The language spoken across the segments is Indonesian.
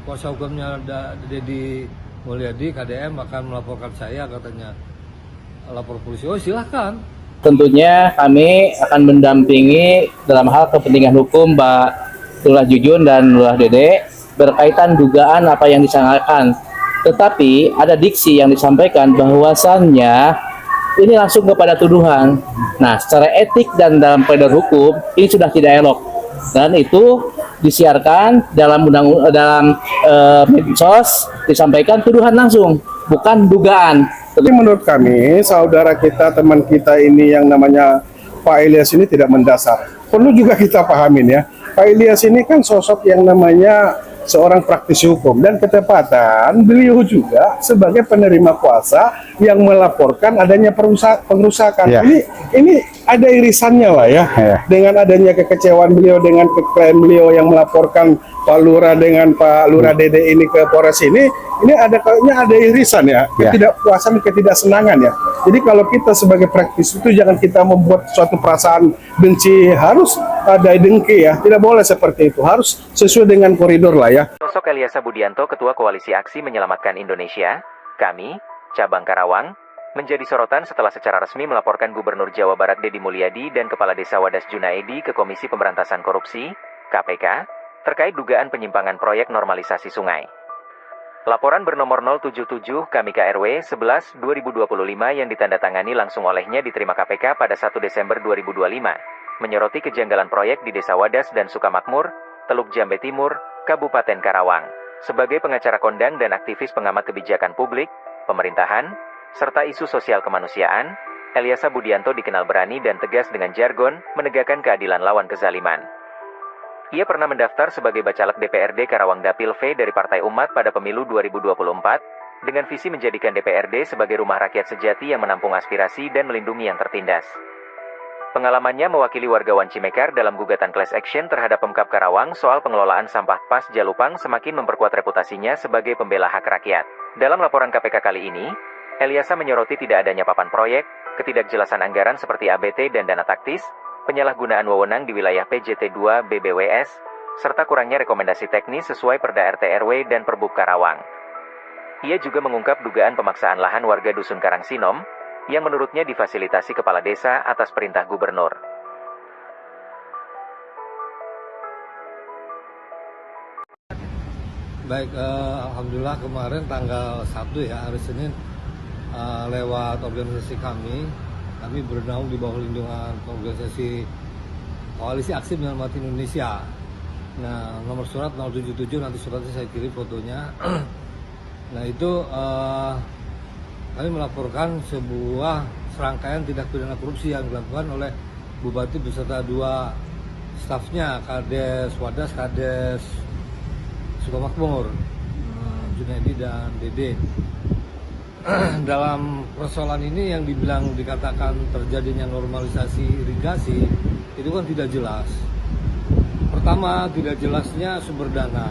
kuasa hukumnya Deddy Mulyadi KDM akan melaporkan saya, katanya lapor polisi. Oh silahkan. Tentunya kami akan mendampingi dalam hal kepentingan hukum Mbak Lurah Jujun dan Lurah Dede berkaitan dugaan apa yang disangkakan. Tetapi ada diksi yang disampaikan bahwasannya ini langsung kepada tuduhan. Nah, secara etik dan dalam koridor hukum ini sudah tidak elok. Dan itu disiarkan dalam medsos, disampaikan tuduhan langsung, bukan dugaan. Tapi menurut kami, saudara kita, teman kita ini yang namanya Pak Ilyas ini tidak mendasar. Perlu juga kita pahamin ya, Pak Ilyas ini kan sosok yang namanya seorang praktisi hukum, dan ketepatan beliau juga sebagai penerima kuasa yang melaporkan adanya pengerusakan. Ya. Ini ada irisannya lah ya, dengan adanya kekecewaan beliau dengan klien beliau yang melaporkan Pak Lurah dengan Pak Lurah Dede ini ke Polres ini kayaknya ada irisan ya, ketidakpuasan, ketidaksenangan ya. Jadi kalau kita sebagai praktisi itu jangan kita membuat suatu perasaan benci, harus ada dengki ya, tidak boleh seperti itu, harus sesuai dengan koridor lah ya. Sosok Elyasa Budianto, Ketua Koalisi Aksi Menyelamatkan Indonesia, kami, Cabang Karawang, menjadi sorotan setelah secara resmi melaporkan Gubernur Jawa Barat Deddy Mulyadi dan Kepala Desa Wadas Junaedi ke Komisi Pemberantasan Korupsi, KPK, terkait dugaan penyimpangan proyek normalisasi sungai. Laporan bernomor 077 KMIK-RW 11/2025 yang ditandatangani langsung olehnya diterima KPK pada 1 Desember 2025, menyoroti kejanggalan proyek di Desa Wadas dan Sukamakmur, Teluk Jambe Timur, Kabupaten Karawang. Sebagai pengacara kondang dan aktivis pengamat kebijakan publik, pemerintahan, serta isu sosial kemanusiaan, Elyasa Budianto dikenal berani dan tegas dengan jargon menegakkan keadilan lawan kezaliman. Ia pernah mendaftar sebagai bacalek DPRD Karawang Dapil V dari Partai Umat pada pemilu 2024, dengan visi menjadikan DPRD sebagai rumah rakyat sejati yang menampung aspirasi dan melindungi yang tertindas. Pengalamannya mewakili warga Wan Cimekar dalam gugatan class action terhadap Pemkab Karawang soal pengelolaan sampah Pas Jalupang semakin memperkuat reputasinya sebagai pembela hak rakyat. Dalam laporan KPK kali ini, Elyasa menyoroti tidak adanya papan proyek, ketidakjelasan anggaran seperti ABT dan dana taktis, penyalahgunaan wewenang di wilayah PJT 2 BBWS, serta kurangnya rekomendasi teknis sesuai Perda RT RW dan Perbub Karawang. Ia juga mengungkap dugaan pemaksaan lahan warga Dusun Karangsinom, yang menurutnya difasilitasi kepala desa atas perintah gubernur. Baik, alhamdulillah kemarin tanggal 1 ya, hari Senin, lewat organisasi kami bernaung di bawah lindungan organisasi Koalisi Aksi Menyelamatkan Indonesia. Nah, nomor surat 077, nanti suratnya saya kirim fotonya. Nah itu kami melaporkan sebuah serangkaian tindak pidana korupsi yang dilakukan oleh Bupati beserta 2 stafnya, Kades Wadas, Kades Sukamakmur, Junaedi dan Dede. Dalam persoalan ini yang dikatakan terjadinya normalisasi irigasi itu kan tidak jelas. Pertama, tidak jelasnya sumber dana.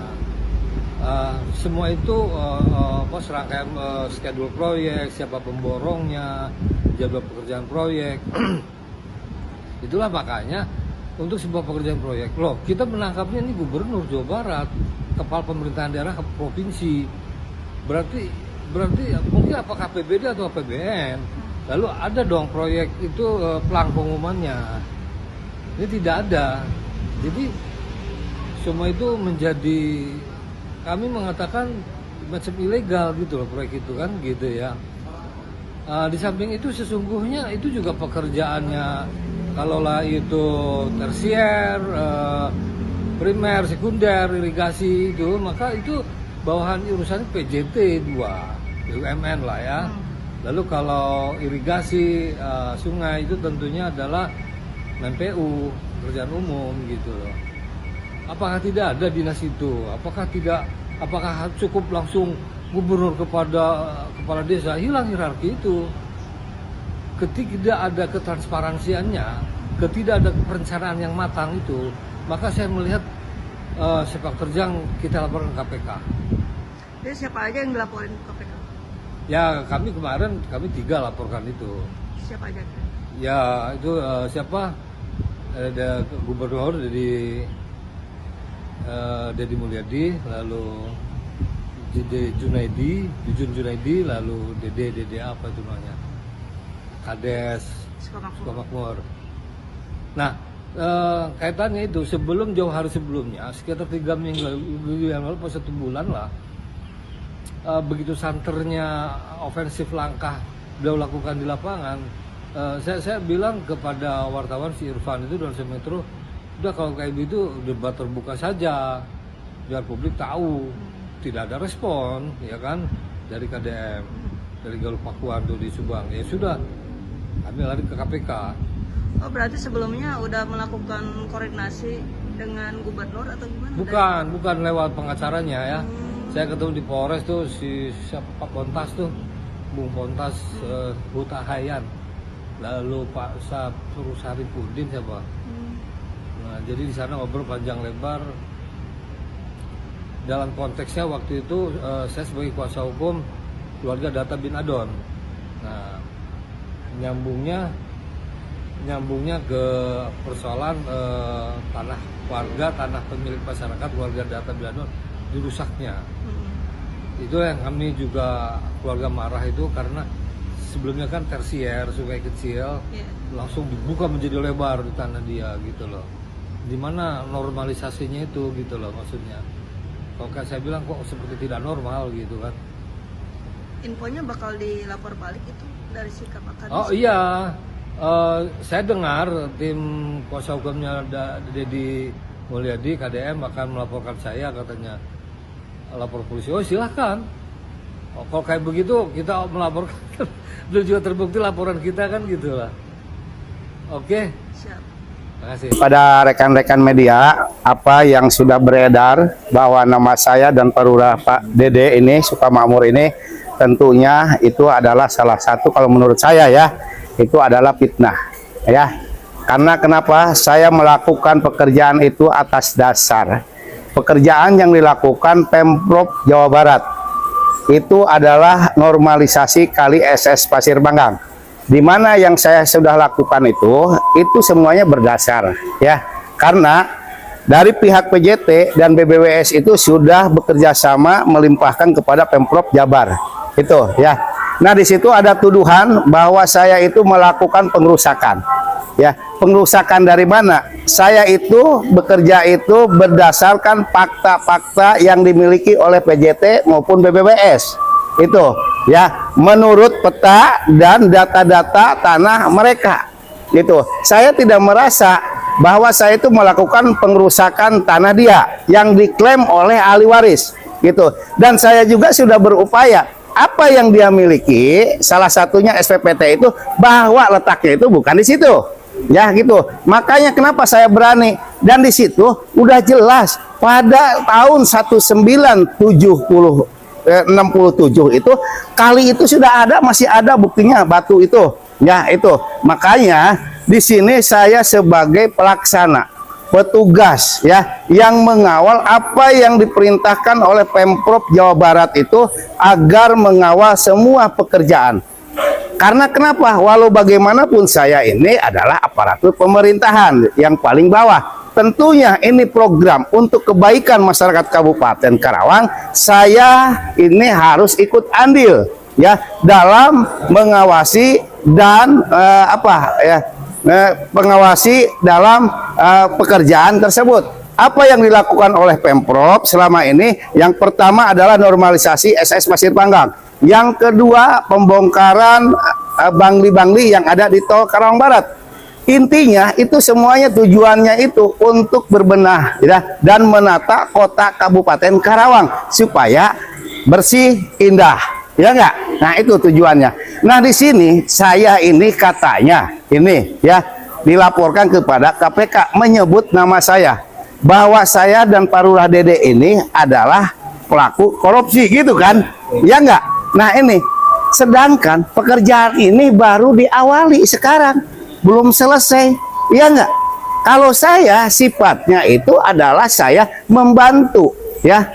Semua itu serangkaian schedule proyek, siapa pemborongnya, jadwal pekerjaan proyek. Itulah makanya untuk sebuah pekerjaan proyek, loh kita menangkapnya ini Gubernur Jawa Barat, kepala pemerintahan daerah provinsi, berarti mungkin apakah APBD atau APBN. Lalu ada dong proyek itu pelang pengumumannya, ini tidak ada. Jadi semua itu menjadi, kami mengatakan macam ilegal gitu loh proyek itu kan gitu ya. Di samping itu sesungguhnya itu juga pekerjaannya, kalaulah itu tersier, primer, sekunder, irigasi itu, maka itu bawahan urusan PJT 2, BUMN lah ya. Lalu kalau irigasi sungai itu tentunya adalah MPU, pekerjaan umum gitu loh. Apakah tidak ada dinas itu? Apakah cukup langsung gubernur kepada kepala desa? Hilang hierarki itu. Ketika tidak ada ketransparansiannya, ketika ada perencanaan yang matang itu, maka saya melihat sepak terjang kita laporan ke KPK. Jadi siapa aja yang dilaporin ke KPK? Ya kami kemarin 3 laporkan itu. Siapa aja? Ya itu siapa? Ada gubernur dari Deddy Mulyadi, lalu Jujun Junaidi, lalu Dede apa itu namanya, Kades Sukamakmur. Nah, kaitannya itu jauh hari sebelumnya, sekitar 3 minggu yang lalu, 1 bulan lah, begitu santernya ofensif langkah beliau lakukan di lapangan, saya bilang kepada wartawan si Irfan itu dan si Metro, udah kalau kayak gitu debat terbuka saja biar publik tahu. Tidak ada respon, ya kan, dari KDM, dari Galuh Pakuan tuh di Subang. Ya sudah, kami lari ke KPK. Oh, berarti sebelumnya udah melakukan koordinasi dengan gubernur atau gimana? Bukan lewat pengacaranya ya. Saya ketemu di Polres tuh si siapa, Pak Pontas tuh, Bung Pontas Huta Hayan. Lalu Pak Sapru Saripudin siapa? Nah, jadi di sana ngobrol panjang lebar. Dalam konteksnya waktu itu saya sebagai kuasa hukum keluarga Data bin Adon. Nah, nyambungnya ke persoalan tanah warga, tanah pemilik masyarakat warga Data bin Adon dirusaknya. Itu yang kami juga keluarga marah itu karena sebelumnya kan tersier, sungai kecil, langsung dibuka menjadi lebar di tanah dia gitu loh. Dimana normalisasinya itu gitu loh maksudnya. Kalau saya bilang kok seperti tidak normal gitu kan. Infonya bakal dilapor balik itu dari sikap akademisi. Oh iya, saya dengar tim kuasa hukumnya Deddy Mulyadi KDM akan melaporkan saya, katanya lapor polisi. Oh silahkan. Kalau kayak begitu kita melaporkan, belum juga terbukti laporan kita kan gitu lah. Oke. Siap. Pada rekan-rekan media, apa yang sudah beredar bahwa nama saya dan Perura Pak Dede ini, Sukamakmur ini, tentunya itu adalah salah satu, kalau menurut saya ya, itu adalah fitnah ya. Karena kenapa saya melakukan pekerjaan itu atas dasar pekerjaan yang dilakukan Pemprov Jawa Barat. Itu adalah normalisasi Kali SS Pasir Panggang. Di mana yang saya sudah lakukan itu semuanya berdasar ya, karena dari pihak PJT dan BBWS itu sudah bekerja sama melimpahkan kepada Pemprov Jabar itu ya. Nah di situ ada tuduhan bahwa saya itu melakukan pengerusakan ya. Pengerusakan dari mana? Saya itu bekerja itu berdasarkan fakta-fakta yang dimiliki oleh PJT maupun BBWS itu ya, menurut peta dan data-data tanah mereka itu. Saya tidak merasa bahwa saya itu melakukan pengerusakan tanah dia yang diklaim oleh ahli waris gitu. Dan saya juga sudah berupaya, apa yang dia miliki, salah satunya SPPT itu, bahwa letaknya itu bukan di situ ya gitu. Makanya kenapa saya berani, dan di situ udah jelas pada tahun 1967 itu kali itu sudah ada, masih ada buktinya batu itu ya itu. Makanya di sini saya sebagai pelaksana, petugas ya, yang mengawal apa yang diperintahkan oleh Pemprov Jawa Barat itu agar mengawal semua pekerjaan. Karena kenapa? Walau bagaimanapun saya ini adalah aparatur pemerintahan yang paling bawah. Tentunya ini program untuk kebaikan masyarakat Kabupaten Karawang. Saya ini harus ikut andil ya dalam mengawasi dan pengawasi dalam pekerjaan tersebut. Apa yang dilakukan oleh Pemprov selama ini? Yang pertama adalah normalisasi SS Pasir Panggang. Yang kedua, pembongkaran bangli-bangli yang ada di Tol Karawang Barat. Intinya itu semuanya tujuannya itu untuk berbenah ya, dan menata kota Kabupaten Karawang supaya bersih, indah, ya enggak? Nah itu tujuannya. Nah di sini saya ini katanya ini ya dilaporkan kepada KPK menyebut nama saya, bahwa saya dan Perura Dede ini adalah pelaku korupsi gitu kan, ya enggak? Nah ini, sedangkan pekerjaan ini baru diawali sekarang, belum selesai, ya enggak? Kalau saya sifatnya itu adalah saya membantu ya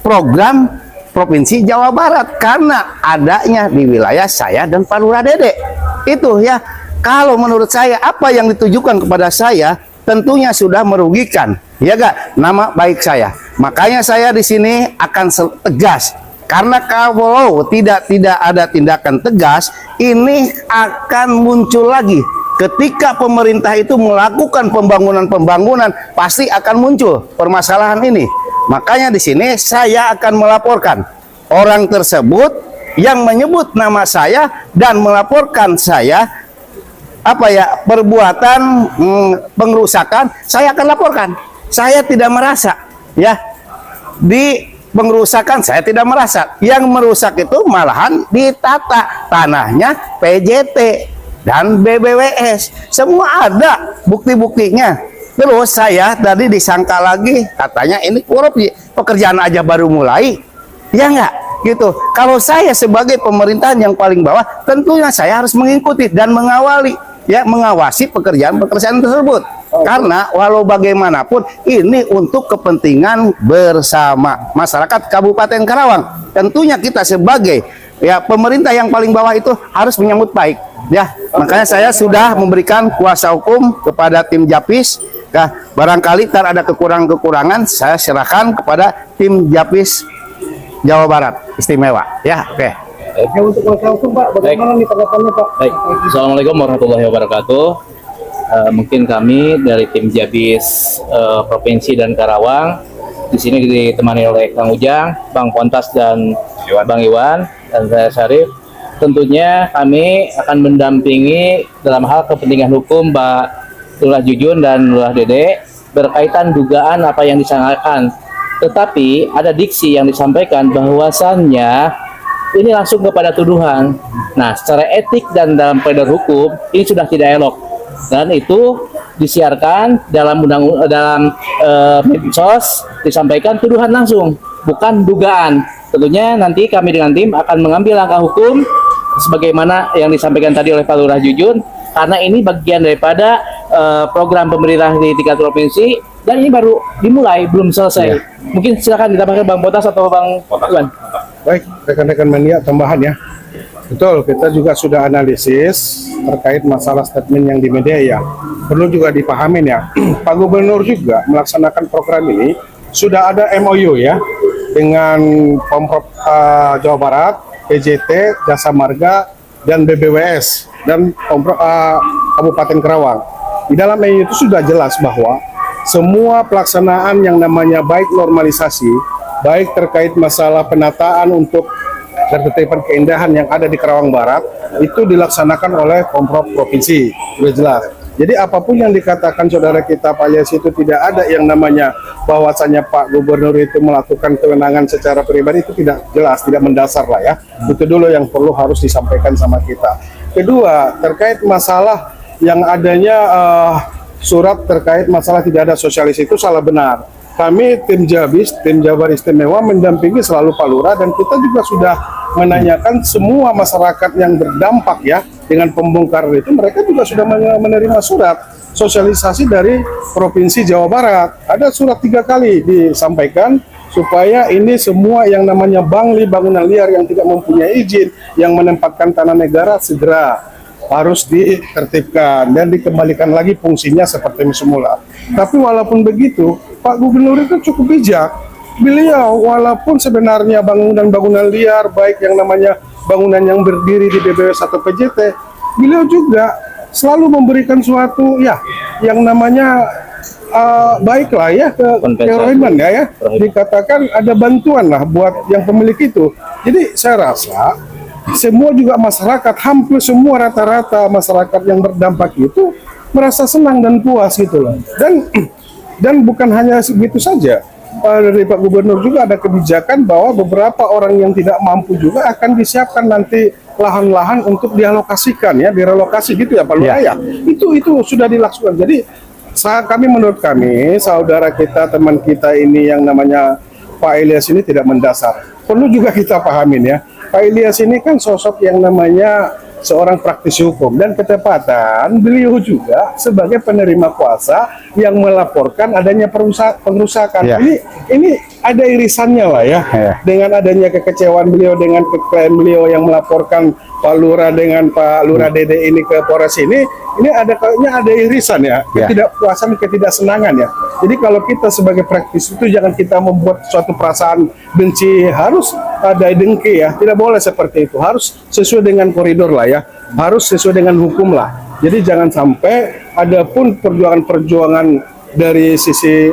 program Provinsi Jawa Barat karena adanya di wilayah saya dan Perura Dede. Itu ya, kalau menurut saya apa yang ditujukan kepada saya tentunya sudah merugikan, ya enggak, nama baik saya. Makanya saya di sini akan tegas Karena kalau tidak ada tindakan tegas, ini akan muncul lagi. Ketika pemerintah itu melakukan pembangunan, pasti akan muncul permasalahan ini. Makanya di sini saya akan melaporkan orang tersebut yang menyebut nama saya dan melaporkan saya perbuatan pengerusakan. Saya akan laporkan. Saya tidak merasa ya di pengerusakan, saya tidak merasa. Yang merusak itu malahan ditata tanahnya PJT dan BBWS. Semua ada bukti-buktinya. Terus saya tadi disangka lagi katanya ini korupsi. Pekerjaan aja baru mulai. Ya enggak? Gitu. Kalau saya sebagai pemerintahan yang paling bawah, tentunya saya harus mengikuti dan mengawasi pekerjaan-pekerjaan tersebut. Karena walau bagaimanapun ini untuk kepentingan bersama masyarakat Kabupaten Karawang. Tentunya kita sebagai pemerintah yang paling bawah itu harus menyambut baik. Ya, makanya saya sudah memberikan kuasa hukum kepada tim Japis. Barangkali ada kekurangan-kekurangan, saya serahkan kepada tim Japis Jawa Barat Istimewa. Ya, oke. Untuk kuasa hukum Pak, bagaimana nih tanggapannya Pak? Baik, Assalamualaikum warahmatullahi wabarakatuh. Mungkin kami dari tim Jabis Provinsi dan Karawang di sini ditemani oleh Kang Ujang, Bang Pontas dan Bang Iwan dan saya Syarif. Tentunya kami akan mendampingi dalam hal kepentingan hukum Mbak Lurah Jujun dan Lurah Dede berkaitan dugaan apa yang disangkakan. Tetapi ada diksi yang disampaikan bahwasannya ini langsung kepada tuduhan. Nah, secara etik dan dalam koridor hukum ini sudah tidak elok. Dan itu disiarkan dalam medsos, disampaikan tuduhan langsung, bukan dugaan. Tentunya nanti kami dengan tim akan mengambil langkah hukum sebagaimana yang disampaikan tadi oleh Pak Lurah Jujun, karena ini bagian daripada program pemerintah di tingkat provinsi dan ini baru dimulai, belum selesai. Mungkin silakan ditambahkan Bang Potas atau Bang Iwan. Baik, rekan-rekan media tambahan ya. Betul, kita juga sudah analisis terkait masalah statement yang di media ya. Perlu juga dipahamin ya, Pak Gubernur juga melaksanakan program ini sudah ada MOU ya dengan Pemprov Jawa Barat, PJT, Jasa Marga, dan BBWS dan Pemprov Kabupaten Karawang. Di dalam MOU itu sudah jelas bahwa semua pelaksanaan yang namanya baik normalisasi, baik terkait masalah penataan untuk ketertiban keindahan yang ada di Karawang Barat itu dilaksanakan oleh Pemprov Provinsi, sudah jelas. Jadi apapun yang dikatakan saudara kita Pak Yas itu tidak ada yang namanya bahwasanya Pak Gubernur itu melakukan kewenangan secara pribadi, itu tidak jelas, tidak mendasar lah ya. Itu dulu yang perlu harus disampaikan sama kita. Kedua, terkait masalah yang adanya surat terkait masalah tidak ada sosialis itu salah benar. Kami tim Jabis, tim Jabar Istimewa mendampingi selalu Pak Lurah dan kita juga sudah menanyakan semua masyarakat yang berdampak ya dengan pembongkaran itu, mereka juga sudah menerima surat sosialisasi dari Provinsi Jawa Barat. Ada surat 3 kali disampaikan supaya ini semua yang namanya bangli, bangunan liar yang tidak mempunyai izin, yang menempatkan tanah negara segera harus ditertibkan dan dikembalikan lagi fungsinya seperti semula. Tapi walaupun begitu, Pak Gubernur itu cukup bijak. Beliau walaupun sebenarnya bangunan-bangunan liar, baik yang namanya bangunan yang berdiri di BBWS atau PJT, beliau juga selalu memberikan suatu ya yang namanya baiklah ya ke Rohiman ya. Dikatakan ada bantuan lah buat yang pemilik itu. Jadi saya rasa semua juga masyarakat, hampir semua rata-rata masyarakat yang berdampak itu merasa senang dan puas gitu loh. Dan bukan hanya segitu saja, dari Pak Gubernur juga ada kebijakan bahwa beberapa orang yang tidak mampu juga akan disiapkan nanti lahan-lahan untuk dialokasikan ya, direlokasi gitu ya Pak Lurah ya. Itu sudah dilakukan. Jadi menurut kami saudara kita, teman kita ini yang namanya Pak Ilyas ini tidak mendasar. Perlu juga kita pahamin ya, Pak Ilyas ini kan sosok yang namanya seorang praktisi hukum dan ketepatan beliau juga sebagai penerima kuasa yang melaporkan adanya pengerusakan. Ini ada irisannya lah ya, dengan adanya kekecewaan beliau dengan klien beliau yang melaporkan Pak Lurah dengan Pak Lurah Dede ini ke Polres ini ada irisan ya, ketidakpuasan, ketidaksenangan ya. Jadi kalau kita sebagai praktisi itu jangan kita membuat suatu perasaan benci, harus ada dengki ya, tidak boleh seperti itu. Harus sesuai dengan koridor lah ya, harus sesuai dengan hukum lah. Jadi jangan sampai ada pun perjuangan-perjuangan dari sisi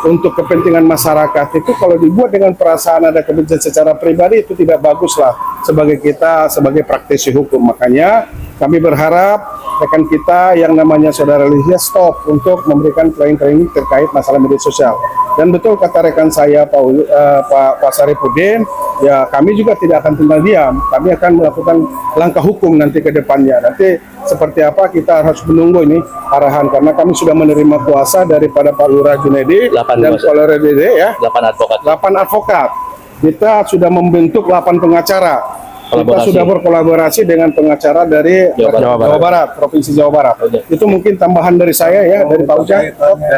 untuk kepentingan masyarakat itu kalau dibuat dengan perasaan ada kebencian secara pribadi itu tidak bagus lah sebagai kita sebagai praktisi hukum. Makanya kami berharap rekan kita yang namanya saudara Lisya stop untuk memberikan training terkait masalah media sosial. Dan betul kata rekan saya Pak Saripudin, ya kami juga tidak akan tinggal diam. Kami akan melakukan langkah hukum nanti ke depannya. Nanti seperti apa kita harus menunggu ini arahan karena kami sudah menerima kuasa daripada Pak Lurah Junaidi dan Pak Lurah Dede ya. 8 advokat. Kita sudah membentuk 8 pengacara. Kita sudah berkolaborasi dengan pengacara dari Jawa Barat, Provinsi Jawa Barat. Itu mungkin tambahan dari saya ya, dari Pak Ujang.